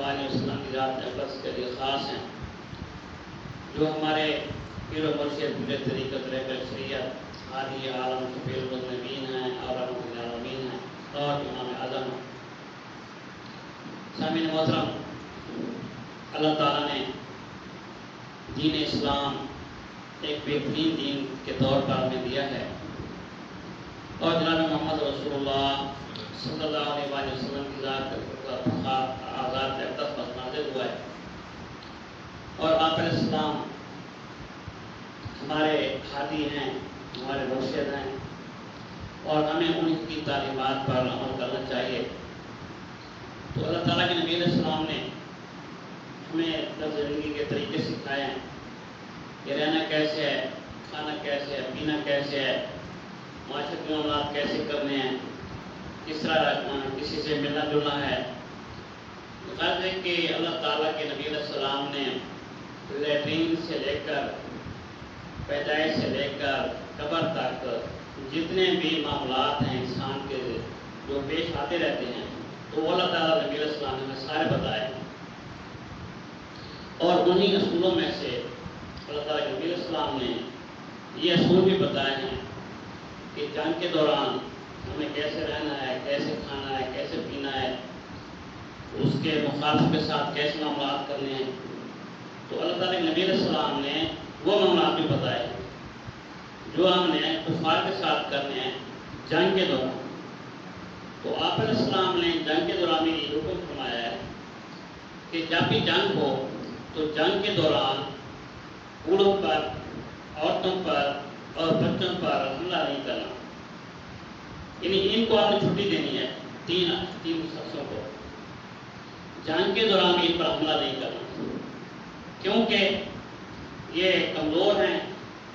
وآلہ وسلم کی ذات اقدس کے لیے خاص ہیں، جو ہمارے پیر و مرشد مجد طریقت طریقہ شریعت ہادی عالم شفیع المذنبین ہیں اور رحمۃ للعالمین ہیں اور امام اعظم ہیں۔ سامعین محترم، اللہ تعالیٰ نے دین اسلام ایک بہترین دین کے طور پر ہمیں دیا ہے، اور جناب محمد رسول اللہ صلی اللہ علیہ وآلہ وسلم کی ذات اقدس پر نازل ہوا ہے، اور آپ علیہ السلام ہمارے ہادی ہیں، ہمارے مرشد ہیں، اور ہمیں ان کی تعلیمات پر عمل کرنا چاہیے۔ تو اللہ تعالیٰ کے نبی علیہ السلام نے ہمیں طرز زندگی کے طریقے سکھائے ہیں کہ رہنا کیسے ہے، کھانا کیسے ہے، پینا کیسے ہے، معاشرتی معاملات کیسے کرنے ہیں، کس طرح کسی سے ملنا جلنا ہے۔ غرض ہے کہ اللہ تعالیٰ کے نبی علیہ السلام نے لیٹرین سے لے کر پیدائش سے لے کر قبر تک جتنے بھی معاملات ہیں انسان کے جو پیش آتے رہتے ہیں، تو وہ اللہ تعالیٰ نبی علیہ السلام نے ہمیں سارے بتائے ہیں، اور انہی اصولوں میں سے اللہ تعالیٰ کے نبی علیہ السلام نے یہ اصول بھی بتائے ہیں کہ جنگ کے دوران ہمیں کیسے رہنا ہے، کیسے کھانا ہے، کیسے پینا ہے، اس کے مخالف کے ساتھ کیسے معاملات کرنے ہیں۔ تو اللہ تعالیٰ کے نبی علیہ السلام نے وہ معاملات بھی بتائے ہیں جو ہم نے کفار کے ساتھ کرنے ہیں جنگ کے دوران۔ تو آپ علیہ السلام نے جنگ کے دوران یہ حکم فرمایا ہے کہ جب بھی جنگ ہو تو جنگ کے دوران بوڑھوں پر، عورتوں پر اور بچوں پر حملہ نہیں کرنا، یعنی ان کو آپ نے چھٹی دینی ہے، تین شخصوں کو جنگ کے دوران ان پر حملہ نہیں کرنا، کیونکہ یہ کمزور ہیں،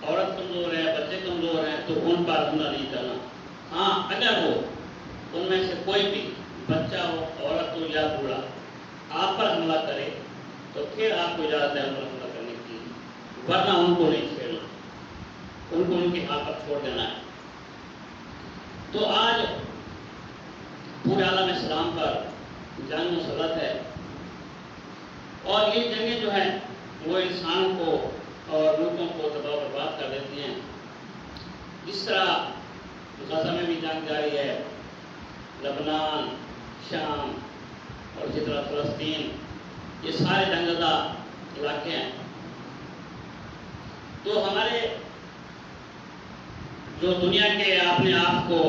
عورت کمزور ہے، بچے کمزور ہیں، تو ان پر حملہ نہیں کرنا۔ ہاں، اگر وہ ان میں سے کوئی بھی بچہ ہو، عورت ہو یا بوڑھا آپ پر حملہ کرے تو پھر آپ کو اجازت ہے ان پر حملہ کرنے کی، ورنہ ان کو نہیں چھیڑنا، ان کو ان کے ہاتھ پر چھوڑ دینا ہے۔ تو آج پورے عالم اسلام پر جنگ مسلط ہے، اور یہ جنگیں جو ہیں وہ انسانوں کو اور ملکوں کو تباہ و برباد کر دیتی ہیں۔ جس طرح غزہ میں بھی جنگ جاری ہے، لبنان، شام اور اسی طرح فلسطین، یہ سارے جنگ زدہ علاقے ہیں۔ تو ہمارے جو دنیا کے اپنے آپ کو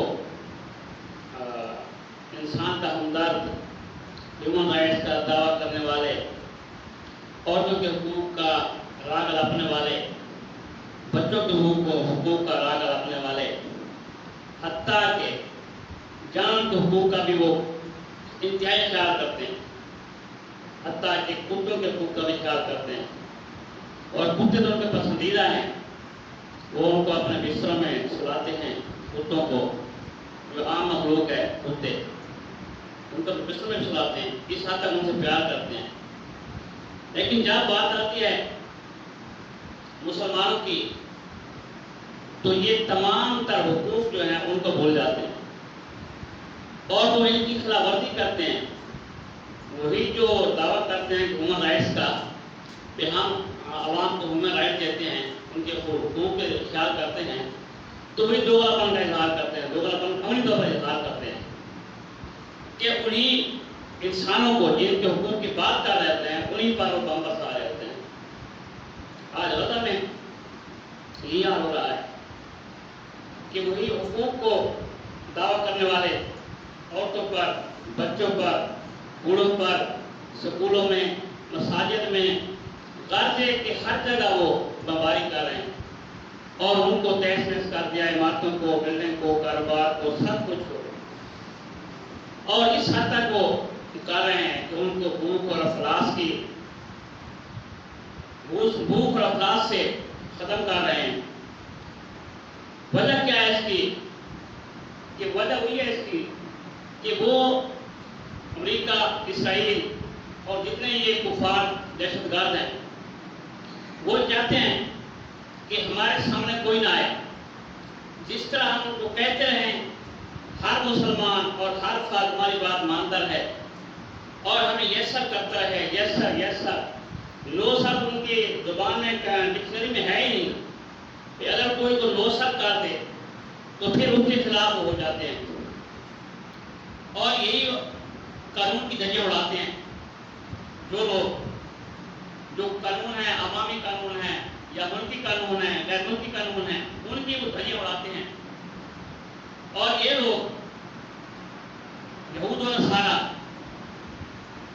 انسان کا ہمدرد، ہیومن رائٹس کا دعویٰ کرنے والے، عورتوں کے حقوق کا راگ الاپنے والے، بچوں کے حقوق کا راگ الاپنے والے، حتیٰ کہ جان کے حقوق کا بھی وہ انتہائی خیال کرتے ہیں، حتیٰ کہ کتوں کے حقوق کا بھی خیال کرتے ہیں، اور کتے تو ان کے پسندیدہ ہیں، وہ ان کو اپنے بستروں میں سلاتے ہیں، کتوں کو، جو عام مخلوق ہے کتے، ان کو بستروں میں سلاتے ہیں، اس حد تک ان سے پیار کرتے ہیں۔ لیکن جب بات آتی ہے مسلمانوں کی تو یہ تمام تر حقوق جو ہیں ان کو بھول جاتے ہیں، اور وہ ان کی خلاف ورزی کرتے ہیں۔ وہی جو دعویٰ کرتے ہیں ہیومن رائٹس کا، کہ ہم عوام کو ہیومن رائٹ دیتے ہیں، ان کے حقوق کے خیال کرتے ہیں، تو وہی دوغلاپن کا اظہار کرتے ہیں، دوغلاپن عملی طور پر اظہار کرتے ہیں کہ انہی انسانوں کو جن کے حقوق کی بات کر رہتے ہیں انہی پر وہ بم برسا رہتے ہیں۔ آج غزہ میں یہ حال ہو رہا ہے کہ وہی حقوق کو دعویٰ کرنے والے عورتوں پر، بچوں پر، بوڑھوں پر، سکولوں میں، مساجد میں، غرض ہے کہ ہر جگہ وہ بمباری کر رہے ہیں، اور ان کو تہس نہس کر دیا، عمارتوں کو، بلڈنگ کو، کاروبار کو، سب کچھ کو، اور اس حد تک وہ کر رہے ہیں کہ ان کو بھوک اور افلاس سے ختم کر رہے ہیں۔ وجہ کیا ہے اس کی؟ کہ وجہ وہی ہے اس کی کہ وہ امریکہ، اسرائیل اور جتنے یہ کفار دہشت گرد ہیں، وہ چاہتے ہیں کہ ہمارے سامنے کوئی نہ آئے، جس طرح ہم ان کو کہتے رہیں ہر مسلمان اور ہر فرد ہماری بات مانتا ہے، اور ہمیں یسر کرتا ہے، یسر یسر۔ لو سر ان کی زبان میں ڈکشنری میں ہے ہی نہیں کہ اگر کوئی کو لو سر کر دے تو پھر ان کے خلاف ہو جاتے ہیں، اور یہی قانون کی دھجیاں اڑاتے ہیں جو لوگ، جو قانون ہے، عوامی قانون ہے یا ملکی قانون ہے، غیر ملکی قانون ہے، ان کی وہ دھجیاں اڑاتے ہیں۔ اور یہ لوگ یہود و نصارہ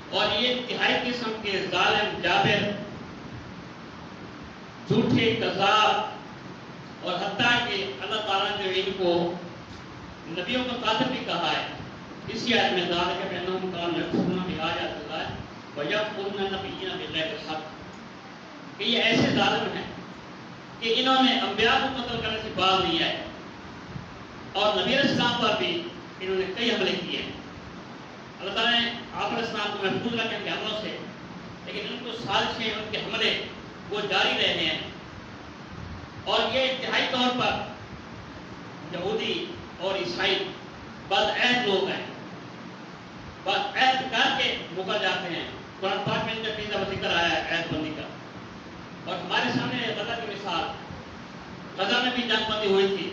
اور یہ انتہائی قسم کے ظالم، جابر، جھوٹے، کذاب، اور حتیٰ کہ اللہ تعالیٰ نے جو ان کو نبیوں کا قاتل بھی کہا ہے اسی آیت میں، ذالک بأنہم کانوا یکفرون بآیات اللہ ویقتلون النبیین بغیر الحق، کہ یہ ایسے ظالم ہیں کہ انہوں نے انبیاء کو قتل کرنے سے باز نہیں آئے، اور نبی علیہ السلام پر بھی انہوں نے کئی حملے کیے ہیں۔ اللہ تعالیٰ نے آپ علیہ السلام کو محفوظ رکھا ان کے حملوں سے، لیکن ان کو سازشیں، ان کے حملے وہ جاری رہے ہیں۔ اور یہ انتہائی طور پر یہودی اور عیسائی بدعہد لوگ ہیں، بدعہد کر کے مکر جاتے ہیں۔ قرآن پاک میں ان کا کئی دفعہ ذکر آیا ہے عہد بندی کا، اور ہمارے سامنے غزہ کی مثال، غزہ میں بھی جنگ بندی ہوئی تھی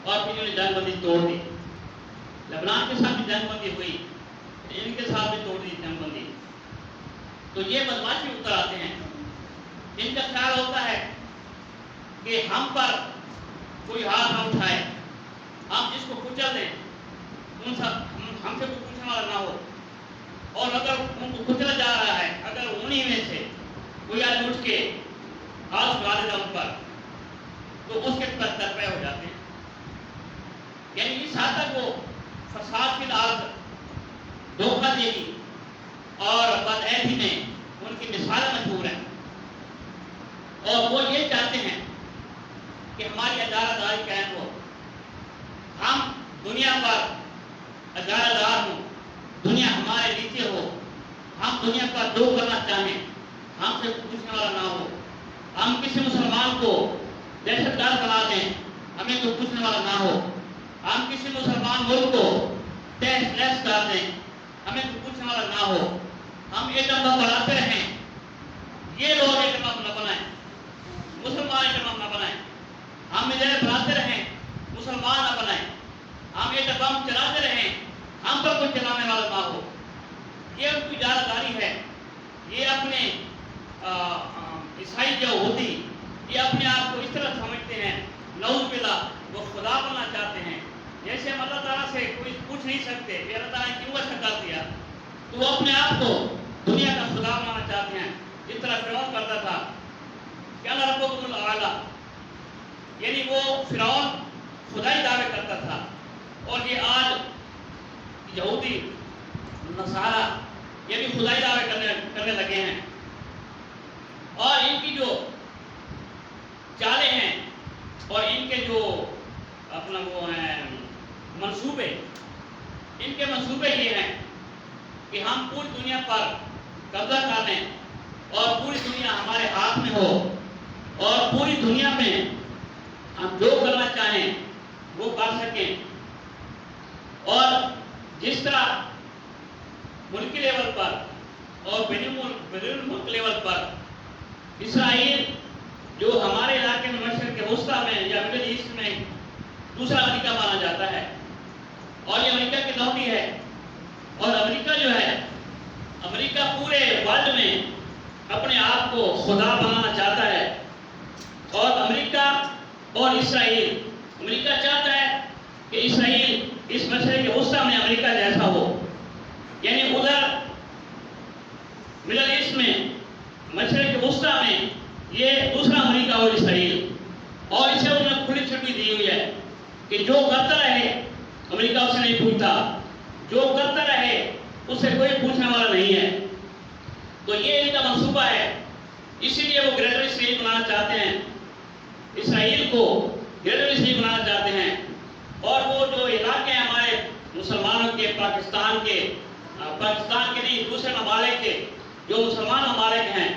اور پھر انہوں نے جنگ بندی توڑ دی۔ لبنان کے ساتھ بھی جنگ بندی ہوئی، ان کے ساتھ بھی توڑ دی جنگ بندی۔ تو یہ بدماشی اتر آتے ہیں، ان کا خیال ہوتا ہے کہ ہم پر کوئی ہاتھ نہ اٹھائے، ہم جس کو کچل دیں ہم سے کوئی پوچھنے والا نہ ہو، اور اگر ان کو کچلا جا رہا ہے، اگر انہی میں سے کوئی آدمی اٹھ کے ہاتھ اٹھا دیتا ان پر تو اس کے پر ترپے ہو جاتے ہیں۔ یعنی اس حد تک وہ فساد فی الارض، دھوکہ دہی اور بدعہدی میں ان کی مثالیں مشہور ہیں، اور وہ یہ چاہتے ہیں کہ ہماری ادارہ داری قائم ہو، ہم دنیا پر ادارہ دار ہوں، دنیا ہمارے نیچے ہو، ہم دنیا پر جو کرنا چاہیں ہم سے پوچھنے والا نہ ہو، ہم کسی مسلمان کو دہشت گرد بنا دیں ہمیں کوئی پوچھنے والا نہ ہو، ہم کسی مسلمان ملک کو تہس نہس کر دیں ہمیں کوئی پوچھنے والا نہ ہو، ہم ایٹم بم بناتے رہیں، یہ لوگ ایٹم بم نہ بنائیں، مسلمان ایٹم بم نہ بنائیں، ہم میزائل بناتے رہیں، مسلمان نہ بنائیں، ہم ایٹم بم چلاتے رہیں، ہم پر کوئی چلانے والا نہ ہو۔ یہ ان کی اجارہ داری ہے۔ یہ اپنے عیسائی جو ہوتی، یہ اپنے آپ کو اس طرح سمجھتے ہیں، نعوذ باللہ وہ خدا بننا چاہتے ہیں، جیسے ہم اللہ تعالیٰ سے کوئی پوچھ نہیں سکتے کہ اللہ تعالیٰ نے کیوں ایسا کر دیا، تو وہ اپنے آپ کو دنیا کا خدا بنانا چاہتے ہیں، جس طرح فرعون کرتا تھا کہ انا ربکم الاعلی، یعنی وہ فرعون خدائی دعوے کرتا تھا، اور یہ آج یہودی نصارہ یہ بھی خدائی دعوے کرنے لگے ہیں، اور ان کی جو چالیں ہیں اور ان کے جو اپنا وہ ہیں منصوبے، ان کے منصوبے یہ ہیں کہ ہم پوری دنیا پر قبضہ کر لیں اور پوری دنیا ہمارے ہاتھ میں ہو، اور پوری دنیا میں ہم جو کرنا چاہیں وہ کر سکیں، اور جس طرح ملکی لیول پر اور بین الملک لیول پر اسرائیل جو ہمارے علاقے میں مشرق وسطیٰ میں یا مڈل ایسٹ میں دوسرا امریکہ مانا جاتا ہے، اور یہ امریکہ کی نوکری ہے، اور امریکہ جو ہے، امریکہ پورے ورلڈ میں اپنے آپ کو خدا بنانا چاہتا ہے، اور امریکہ اور اسرائیل، امریکہ چاہتا ہے کہ اسرائیل اس مشرق وسطیٰ میں امریکہ جیسا ہو، یعنی ادھر مڈل ایسٹ میں مشرق وسطیٰ میں یہ دوسرا امریکہ اور اسرائیل، اور اسے انہوں نے کھلی چھٹی دی ہوئی ہے کہ جو کرتا رہے امریکہ اسے نہیں پوچھتا، جو کرتا رہے اسے کوئی پوچھنے والا نہیں ہے۔ تو یہ ان کا منصوبہ ہے، اسی لیے وہ گریٹر اسرائیل بنانا چاہتے ہیں، اسرائیل کو گریٹر اسرائیل بنانا چاہتے ہیں، اور وہ جو علاقے ہیں ہمارے مسلمانوں کے، پاکستان کے نہیں دوسرے ممالک کے جو مسلمان ممالک ہیں،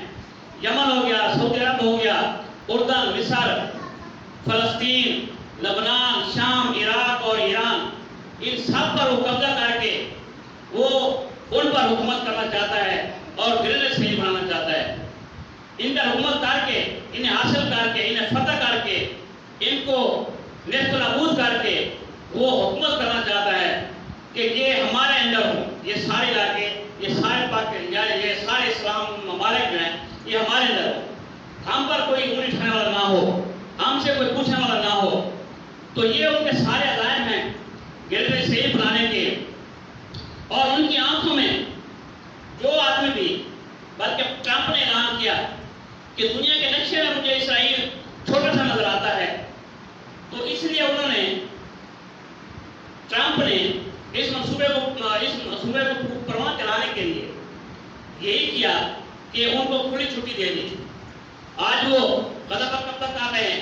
یمن ہو گیا، سعودی عرب ہو گیا، اردن، مصر، فلسطین، لبنان، شام، عراق اور ایران، ان سب پر وہ قبضہ کر کے وہ ان پر حکومت کر چاہتا ہے اور گریڈ صحیح بنانا چاہتا ہے. ان کا حکومت کر کے، انہیں حاصل کر کے، انہیں فتح کر کے، ان کو نیست و نابود کر کے وہ حکومت کرنا چاہتا ہے کہ یہ ہمارے اندر ہو، یہ سارے علاقے، یہ سارے یہ سارے اسلام ممالک جو ہیں یہ ہمارے اندر ہو، ہم پر کوئی انگلی اٹھانے والا نہ ہو، ہم سے کوئی پوچھنے والا نہ ہو. تو یہ ان کے سارے عزائم ہیں گیلری صحیح بنانے کے. اور ان کی آنکھوں میں جو آدمی بھی، بلکہ ٹرمپ نے اعلان کیا کہ دنیا کے نقشے میں مجھے اسرائیل چھوٹا سا نظر آتا ہے، تو اس لیے انہوں نے، ٹرمپ نے اس منصوبے کو پروان چلانے کے لیے یہی کیا کہ ان کو کھلی چھٹی دے دی. آج وہ غزہ پر قبضہ کر رہے ہیں،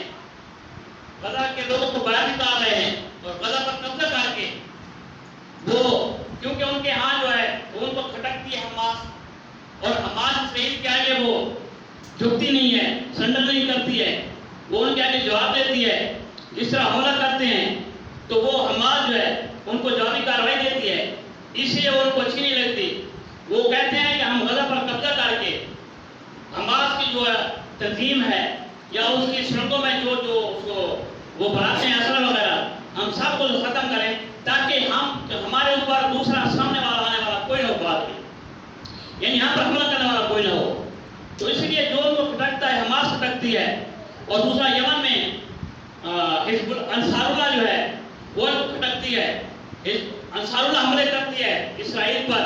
غزہ کے لوگوں کو باہر نکال رہے ہیں اور غزہ پر قبضہ کر کے وہ، کیونکہ ان کے ہاں جو ہے وہ ان کو کھٹکتی ہے حماس، اور حماس اسرائیل کے آگے وہ جھکتی نہیں ہے، سرنڈر نہیں کرتی ہے، وہ ان کے آگے جواب دیتی ہے. جس طرح حملہ کرتے ہیں تو وہ حماس جو ہے ان کو جوابی کارروائی دیتی ہے، اس لیے وہ ان کو اچھی نہیں لگتی. وہ کہتے ہیں کہ ہم غزہ پر قبضہ کر کے حماس کی جو تنظیم ہے یا اس کی سڑکوں میں جو وہ بناتے ہیں اسلحہ وغیرہ، ہم سب کو ختم کریں تاکہ ہمارے اوپر دوسرا سامنے والا آنے والا کوئی نہ ہو بعد میں، یعنی یہاں پر حملہ کرنے والا کوئی نہ ہو. تو اس لیے جو ان کو کھٹکتا ہے حماس کھٹکتی ہے. اور دوسرا یمن میں انصار اللہ جو ہے وہ ان کو کھٹکتی ہے. انصار اللہ حملے کرتی ہے اسرائیل پر،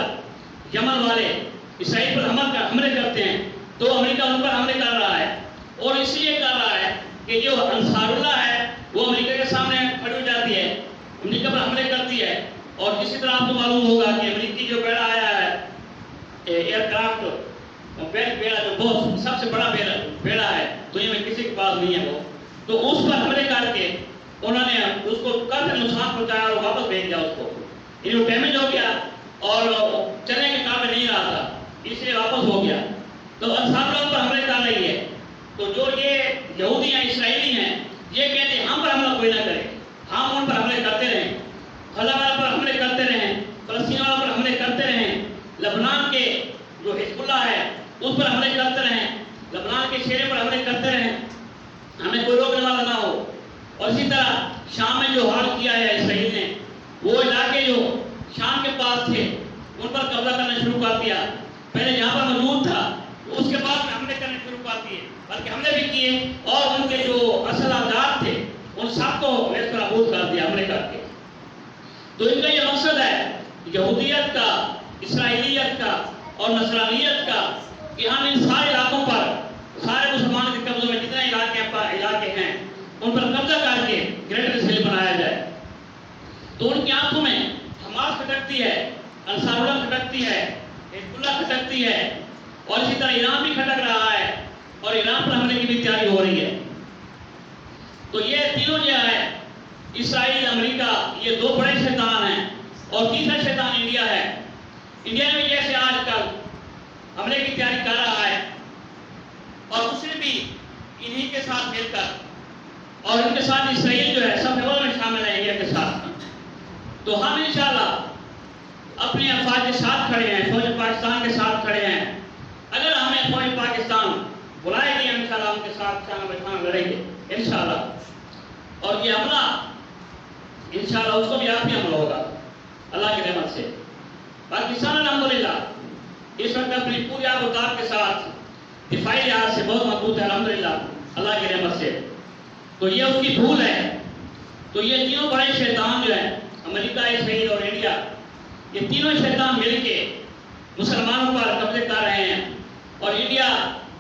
یمن والے اسرائیل پر حملے کرتے ہیں تو امریکہ ان پر حملے کر رہا ہے. اور اس لیے کر رہا ہے کہ جو انصار اللہ ہے وہ امریکہ کے سامنے کھڑی ہو جاتی ہے، امریکہ پر حملے کرتی ہے. اور اسی طرح آپ کو معلوم ہوگا کہ امریکی جو بیڑا آیا ہے، ایئر کرافٹ بیڑا جو بہت سب سے بڑا بیڑا ہے دنیا میں کسی کے پاس نہیں ہے، وہ تو اس پر حملے کر کے انہوں نے اس کو کافی نقصان پہنچایا اور واپس بھیج دیا اس کو. یعنی وہ ڈیمیج ہو گیا اور چلنے کے قابل نہیں رہا تھا، اس لیے واپس ہو گیا. تو انصار اللہ پر حملے کر رہی ہے. تو جو یہ یہودی ہیں، اسرائیلی ہیں، یہ کہتے ہیں ہم پر حملہ کوئی نہ کرے، ہم ان پر حملے کرتے رہیں، غزہ والوں پر حملے کرتے رہیں، فلسطین والوں پر حملے کرتے رہیں، لبنان کے جو حزب اللہ ہے اس پر حملے کرتے رہیں، لبنان کے شہروں پر حملے کرتے رہیں، ہمیں کوئی روکنے والا نہ ہو. اور اسی طرح شام میں جو حال کیا ہے اسرائیل نے، وہ علاقے جو شام کے پاس تھے ان پر قبضہ کرنا شروع کر دیا. پہلے جہاں پر موجود تھا اس کے بعد میں حملے کرنے شروع کر دیے، بلکہ حملے بھی کیے اور ان کے جو اصل آزاد تھے ان سب کو نیست و نابود کر دیا حملے کر کے. تو ان کا یہ مقصد ہے یہودیت کا، اسرائیلیت کا اور نصرانیت کا، کہ ہم ان سارے علاقوں پر، سارے مسلمان کے قبضوں میں جتنے علاقے ہیں ان پر قبضہ کر کے گریٹر اسرائیل بنایا جائے. تو ان کی آنکھوں میں حماس کھٹکتی ہے، انصار اللہ کھٹکتی ہے، حزب اللہ کھٹکتی ہے، اور اسی طرح ایران بھی کھٹک رہا ہے اور ایران پر حملے کی بھی تیاری ہو رہی ہے. تو یہ تینوں جو ہے اسرائیل، امریکہ، یہ دو بڑے شیطان ہیں. اور تیسرا شیطان انڈیا ہے. انڈیا میں جیسے آج کل حملے کی تیاری کر رہا ہے اور اسے بھی انہی کے ساتھ مل کر، اور ان کے ساتھ اسرائیل جو ہے سب میں شامل ہے انڈیا کے ساتھ. تو ہم انشاءاللہ اپنے افواج کے ساتھ کھڑے ہیں، فوج پاکستان کے ساتھ کھڑے ہیں. اگر ہمیں فوج پاکستان بلائے گی انشاءاللہ ہم کے ساتھ شام بشام لڑیں گے انشاءاللہ. اور یہ حملہ انشاءاللہ اس کو بھی آپ ہی حملہ ہوگا اللہ کی رحمت سے. پاکستان الحمدللہ اس وقت اپنی پوری آبادات کے ساتھ دفاعی لحاظ سے بہت مضبوط ہے الحمدللہ اللہ کی رحمت سے. تو یہ اس کی بھول ہے. تو یہ تینوں بڑے شیطان جو ہیں، امریکہ، اسرائیل اور انڈیا، یہ تینوں شیطان مل کے مسلمانوں پر قبضے کر رہے ہیں. اور انڈیا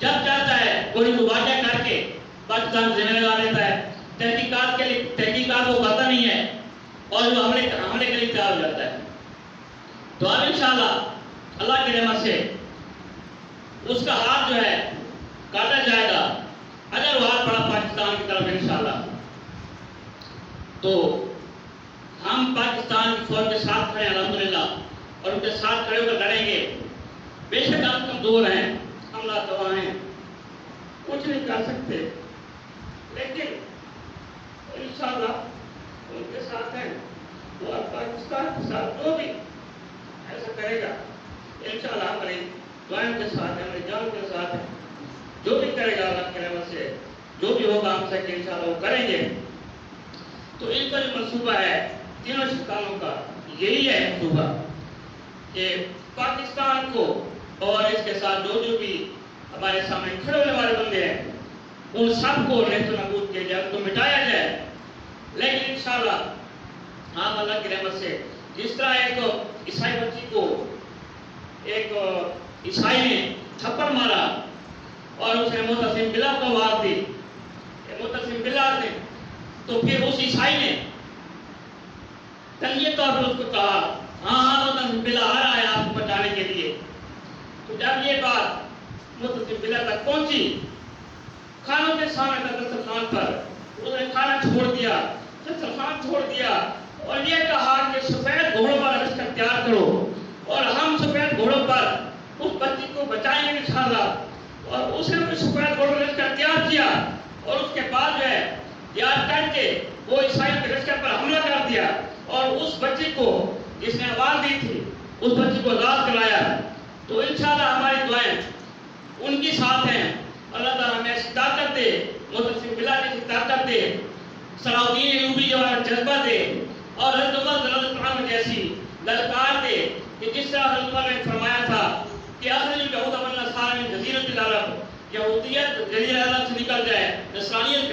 جب چاہتا ہے کوئی واقعہ کر کے پاکستان ذمہ لگا دیتا ہے، تحقیقات وہ کرتا نہیں ہے اور جو حملے کے لیے تیار ہو جاتا ہے. تو اب انشاءاللہ اللہ کی رحمت سے اس کا ہاتھ جو ہے کاٹا جائے گا اگر وہ ہاتھ بڑا پاکستان کی طرف انشاءاللہ. تو ہم پاکستان کی فوج کے ساتھ کھڑے ہیں الحمدللہ اور ان کے ساتھ کھڑے ہو کر لڑیں گے. بے شک ہم کمزور ہیں، ہم لاتواں ہیں، کچھ نہیں کر سکتے، لیکن انشاءاللہ ان کے ساتھ ہیں. وہ پاکستان کے ساتھ جو بھی ایسا کرے گا انشاءاللہ ہماری دعائیں کے ساتھ ہماری جان کے ساتھ جو بھی کرے گا اللہ کی رحمت سے جو بھی ہوگا ہم سے کہ انشاءاللہ وہ کریں گے. تو ان کا جو منصوبہ ہے تینوں شیطانوں کا یہی ہے منصوبہ کہ پاکستان کو اور اس کے ساتھ جو بھی ہمارے سامنے کھڑے ہونے والے بندے ہیں ان سب کو نیست و نابود کیا جائے, تو مٹایا جائے. لیکن انشاءاللہ آپ اللہ کی رحمت سے جس طرح ایک عیسائی بچی کو ایک عیسائی نے تھپڑ مارا اور اسے معتصم باللہ کو آواز دی, معتصم باللہ نے, تو پھر اس عیسائی نے تنگی طور پر اس کو کہا ہاں معتصم باللہ آ رہا ہے آپ کو بچانے کے لیے. تو جب یہ بات معتصم باللہ تک پہنچی, کھانوں کے سامنے تک دسترخوان پر اس نے کھانا چھوڑ دیا, دسترخوان چھوڑ دیا اور یہ کہا کہ سفید گھوڑوں پر لشکر تیار کرو اور ہم سفید گھوڑوں پر اس بچی کو بچائیں گے انشاءاللہ. اور اس نے سفید گھوڑوں پر لشکر تیار کیا اور اس کے بعد جو ہے تیار کر کے وہ عیسائیوں کے لشکر پر حملہ کر دیا اور اس بچی کو جس نے آواز دی تھی اس بچی کو آزاد کرایا. تو انشاءاللہ ہماری دعائیں ان کی ساتھ ہیں. اللہ تعالیٰ ہمیں ایسی طاقت دے, معتصم باللہ جیسی طاقت دے, صلاح الدین ایوبی جیسا جذبہ دے اور حضرت عمر رضی اللہ عنہ جیسی للکار دے کہ جس طرح حضرت عمر نے فرمایا تھا کہ اخرج اليہود والنصارى من جزیرۃ العرب, یہودیت جزیرہ عرب سے نکل جائے, نصرانیت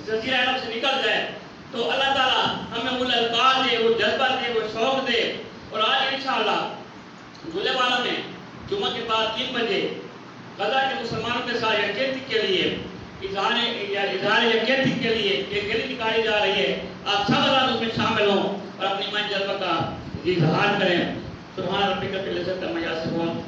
جزیرہ عرب سے نکل جائے. تو اللہ تعالیٰ ہمیں وہ للکار دے, وہ جذبہ دے, وہ شوق دے. اور آج انشاءاللہ گلے والا میں جمعہ کے بعد 3 بجے غزہ کے مسلمانوں کے ساتھ یکجہتی کے لیے اظہار یکجہتی کے لیے ایک ریلی نکالی جا رہی ہے. آپ سب حضرات اس میں شامل ہوں اور اپنی ایمان جذبہ کا اظہار کریں. سبحان ربک رب العزت عما یصفون.